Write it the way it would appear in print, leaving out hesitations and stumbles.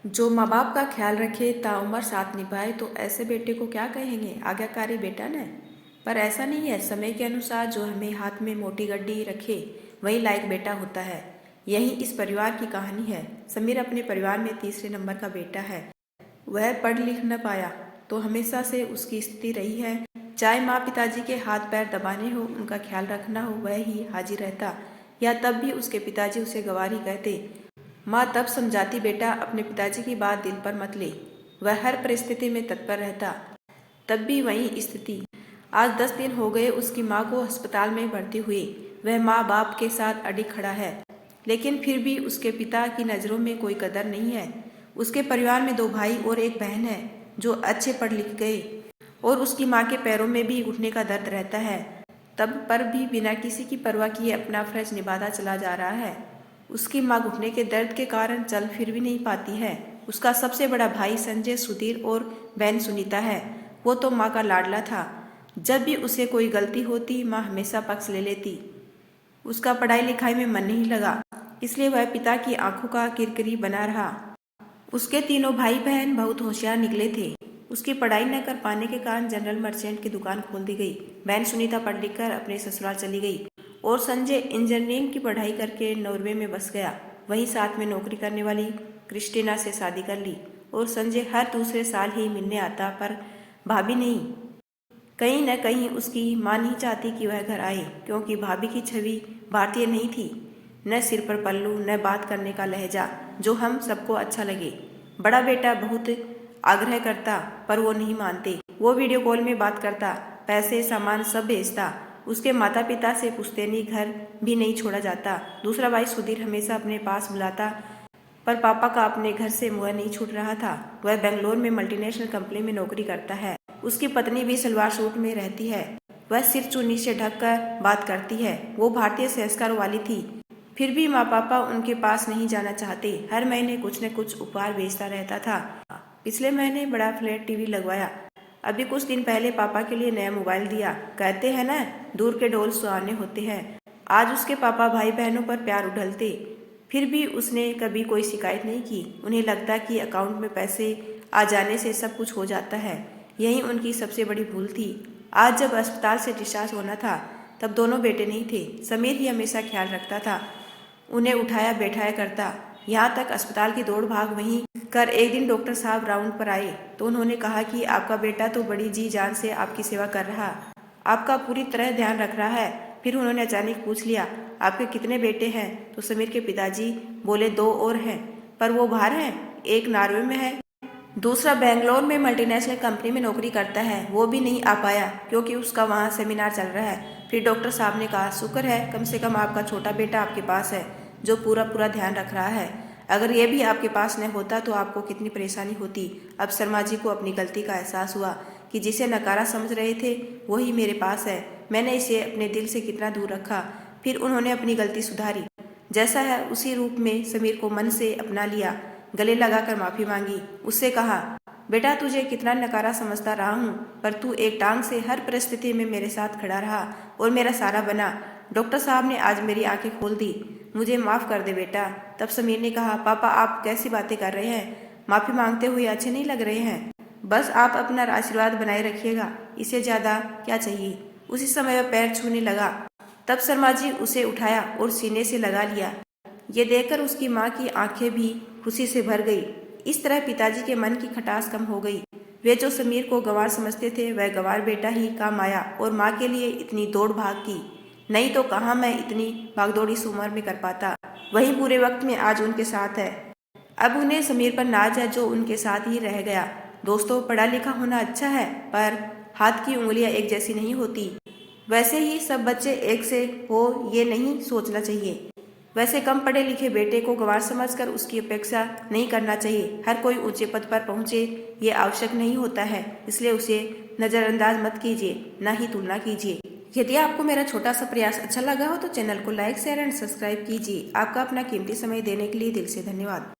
जो माँ बाप का ख्याल रखे ताउम्र साथ निभाए तो ऐसे बेटे को क्या कहेंगे, आज्ञाकारी बेटा न। पर ऐसा नहीं है। समय के अनुसार जो हमें हाथ में मोटी गड्डी रखे वही लायक बेटा होता है। यही इस परिवार की कहानी है। समीर अपने परिवार में तीसरे नंबर का बेटा है। वह पढ़ लिख न पाया तो हमेशा से उसकी स्थिति रही है, चाहे माँ पिताजी के हाथ पैर दबाने हो, उनका ख्याल रखना हो, वह ही हाजिर रहता, या तब भी उसके पिताजी उसे गवार ही कहते। माँ तब समझाती, बेटा अपने पिताजी की बात दिल पर मत ले, वह हर परिस्थिति में तत्पर रहता। तब भी वही स्थिति। आज 10 दिन हो गए उसकी माँ को अस्पताल में भर्ती हुए। वह माँ बाप के साथ अडिग खड़ा है, लेकिन फिर भी उसके पिता की नज़रों में कोई कदर नहीं है। उसके परिवार में 2 भाई और एक बहन है जो अच्छे पढ़ लिख गए, और उसकी माँ के पैरों में भी घुटने का दर्द रहता है। तब पर भी बिना किसी की परवाह किए अपना फर्ज निभाता चला जा रहा है। उसकी माँ घुटने के दर्द के कारण चल फिर भी नहीं पाती है। उसका सबसे बड़ा भाई संजय, सुधीर और बहन सुनीता है। वो तो माँ का लाडला था। जब भी उसे कोई गलती होती माँ हमेशा पक्ष ले लेती। उसका पढ़ाई लिखाई में मन नहीं लगा, इसलिए वह पिता की आंखों का किरकिरी बना रहा। उसके तीनों भाई बहन बहुत होशियार निकले थे। उसकी पढ़ाई न कर पाने के कारण जनरल मर्चेंट की दुकान खोल दी गई। बहन सुनीता पढ़ लिख कर अपने ससुराल चली गई और संजय इंजीनियरिंग की पढ़ाई करके नॉर्वे में बस गया। वहीं साथ में नौकरी करने वाली क्रिस्टीना से शादी कर ली और संजय हर दूसरे साल ही मिलने आता, पर भाभी नहीं। कहीं न कहीं उसकी माँ नहीं चाहती कि वह घर आए, क्योंकि भाभी की छवि भारतीय नहीं थी। न सिर पर पल्लू, न बात करने का लहजा जो हम सबको अच्छा लगे। बड़ा बेटा बहुत आग्रह करता, पर वो नहीं मानते। वो वीडियो कॉल में बात करता, पैसे सामान सब भेजता। उसके माता पिता से पुश्तैनी घर भी नहीं छोड़ा जाता। दूसरा भाई सुधीर हमेशा अपने पास बुलाता, पर पापा का अपने घर से मुँह नहीं छूट रहा था। वह बेंगलोर में मल्टीनेशनल कंपनी में नौकरी करता है। उसकी पत्नी भी सलवार सूट में रहती है। वह सिर चुन्नी से ढककर बात करती है। वो भारतीय संस्कार वाली थी, फिर भी माँ पापा उनके पास नहीं जाना चाहते। हर महीने कुछ न कुछ उपहार भेजता रहता था। पिछले महीने बड़ा फ्लैट टीवी लगवाया। अभी कुछ दिन पहले पापा के लिए नया मोबाइल दिया। कहते हैं ना, दूर के ढोल सुहाने होते हैं। आज उसके पापा भाई बहनों पर प्यार उड़लते, फिर भी उसने कभी कोई शिकायत नहीं की। उन्हें लगता कि अकाउंट में पैसे आ जाने से सब कुछ हो जाता है। यही उनकी सबसे बड़ी भूल थी। आज जब अस्पताल से डिस्चार्ज होना था, तब दोनों बेटे नहीं थे। समीर ही हमेशा ख्याल रखता था, उन्हें उठाया बैठाया करता। यहाँ तक अस्पताल की दौड़ भाग वहीं कर एक दिन डॉक्टर साहब राउंड पर आए तो उन्होंने कहा कि आपका बेटा तो बड़ी जी जान से आपकी सेवा कर रहा, आपका पूरी तरह ध्यान रख रहा है। फिर उन्होंने अचानक पूछ लिया, आपके कितने बेटे हैं? तो समीर के पिताजी बोले, 2 और हैं, पर वो बाहर हैं। एक नॉर्वे में है, दूसरा बेंगलोर में मल्टीनेशनल कंपनी में नौकरी करता है। वो भी नहीं आ पाया क्योंकि उसका वहाँ सेमिनार चल रहा है। फिर डॉक्टर साहब ने कहा, शुक्र है कम से कम आपका छोटा बेटा आपके पास है जो पूरा पूरा ध्यान रख रहा है। अगर ये भी आपके पास न होता तो आपको कितनी परेशानी होती। अब शर्मा जी को अपनी गलती का एहसास हुआ कि जिसे नकारा समझ रहे थे वही मेरे पास है। मैंने इसे अपने दिल से कितना दूर रखा। फिर उन्होंने अपनी गलती सुधारी। जैसा है उसी रूप में समीर को मन से अपना लिया, गले लगाकर माफ़ी मांगी। उससे कहा, बेटा तुझे कितना नकारा समझता रहा हूँ, पर तू एक टांग से हर परिस्थिति में मेरे साथ खड़ा रहा और मेरा सहारा बना। डॉक्टर साहब ने आज मेरी आंखें खोल दी। मुझे माफ़ कर दे बेटा। तब समीर ने कहा, पापा आप कैसी बातें कर रहे हैं? माफ़ी मांगते हुए अच्छे नहीं लग रहे हैं। बस आप अपना आशीर्वाद बनाए रखिएगा, इससे ज़्यादा क्या चाहिए। उसी समय वह पैर छूने लगा। तब शर्मा जी उसे उठाया और सीने से लगा लिया। ये देखकर उसकी माँ की आंखें भी खुशी से भर गई। इस तरह पिताजी के मन की खटास कम हो गई। वे जो समीर को गंवार समझते थे वह गंवार बेटा ही काम आया और माँ के लिए इतनी दौड़ भाग की। नहीं तो कहाँ मैं इतनी भागदौड़ इस उम्र में कर पाता। वही बुरे वक्त में आज उनके साथ है। अब उन्हें समीर पर नाज है जो उनके साथ ही रह गया। दोस्तों, पढ़ा लिखा होना अच्छा है, पर हाथ की उंगलियां एक जैसी नहीं होती। वैसे ही सब बच्चे एक से हो ये नहीं सोचना चाहिए। वैसे कम पढ़े लिखे बेटे को गंवार समझकर उसकी अपेक्षा नहीं करना चाहिए। हर कोई ऊंचे पद पर पहुंचे ये आवश्यक नहीं होता है, इसलिए उसे नज़रअंदाज मत कीजिए, ना ही तुलना कीजिए। यदि आपको मेरा छोटा सा प्रयास अच्छा लगा हो तो चैनल को लाइक शेयर एंड सब्सक्राइब कीजिए। आपका अपना कीमती समय देने के लिए दिल से धन्यवाद।